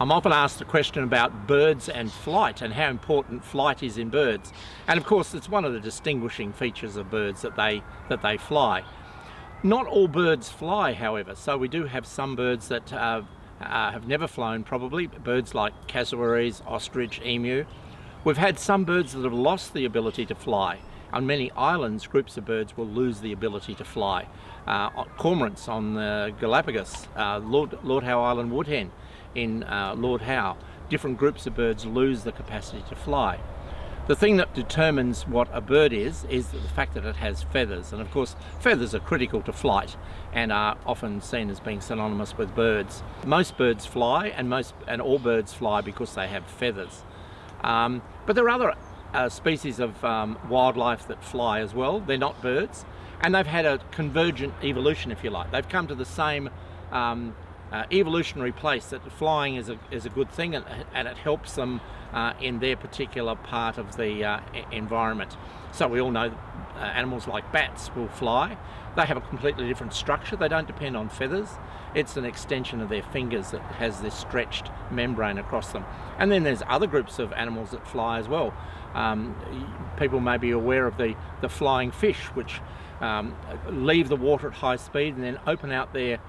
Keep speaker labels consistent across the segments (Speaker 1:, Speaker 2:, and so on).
Speaker 1: I'm often asked the question about birds and flight and how important flight is in birds. And of course, it's one of the distinguishing features of birds that they fly. Not all birds fly, however, so we do have some birds that have never flown probably, birds like cassowaries, ostrich, emu. We've had some birds that have lost the ability to fly. On many islands, groups of birds will lose the ability to fly. Cormorants on the Galapagos, Lord Howe Island woodhen in Lord Howe, different groups of birds lose the capacity to fly. The thing that determines what a bird is the fact that it has feathers, and of course feathers are critical to flight and are often seen as being synonymous with birds. Most birds fly, and all birds fly because they have feathers. But there are other species of wildlife that fly as well. They're not birds, and they've had a convergent evolution, if you like. They've come to the same evolutionary place that flying is a good thing, and it helps them in their particular part of the environment. So we all know animals like bats will fly. They have a completely different structure. They don't depend on feathers. It's an extension of their fingers that has this stretched membrane across them. And then there's other groups of animals that fly as well. People may be aware of the flying fish, which leave the water at high speed and then open out their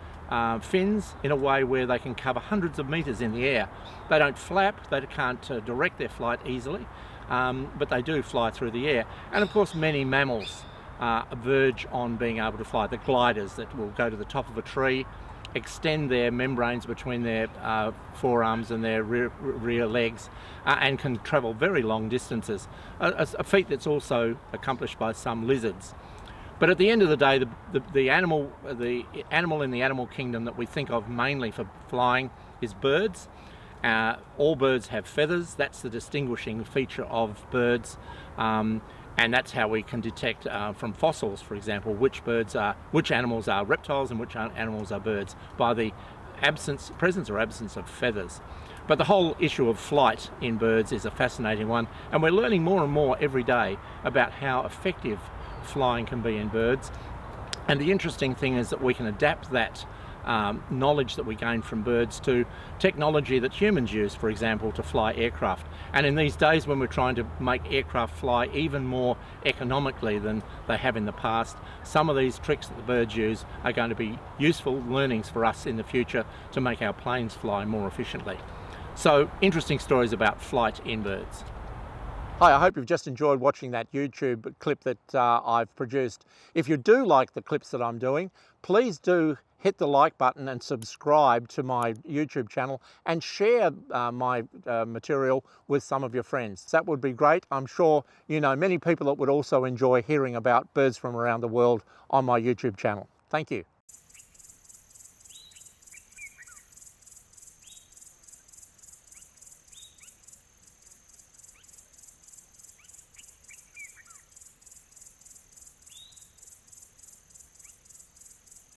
Speaker 1: fins in a way where they can cover hundreds of meters in the air. They don't flap, they can't direct their flight easily, but they do fly through the air. And of course many mammals verge on being able to fly. The gliders that will go to the top of a tree, extend their membranes between their forearms and their rear legs, and can travel very long distances, a feat that's also accomplished by some lizards. But at the end of the day, the animal in the animal kingdom that we think of mainly for flying is birds. All birds have feathers. That's the distinguishing feature of birds, and that's how we can detect from fossils, for example, which animals are reptiles and which animals are birds, by the presence or absence of feathers. But the whole issue of flight in birds is a fascinating one, and we're learning more and more every day about how effective flying can be in birds. And the interesting thing is that we can adapt that knowledge that we gain from birds to technology that humans use, for example, to fly aircraft. And in these days when we're trying to make aircraft fly even more economically than they have in the past, some of these tricks that the birds use are going to be useful learnings for us in the future to make our planes fly more efficiently. So, interesting stories about flight in birds. Hi, I hope you've just enjoyed watching that YouTube clip that I've produced. If you do like the clips that I'm doing, please do hit the like button and subscribe to my YouTube channel and share my material with some of your friends. That would be great. I'm sure you know many people that would also enjoy hearing about birds from around the world on my YouTube channel. Thank you.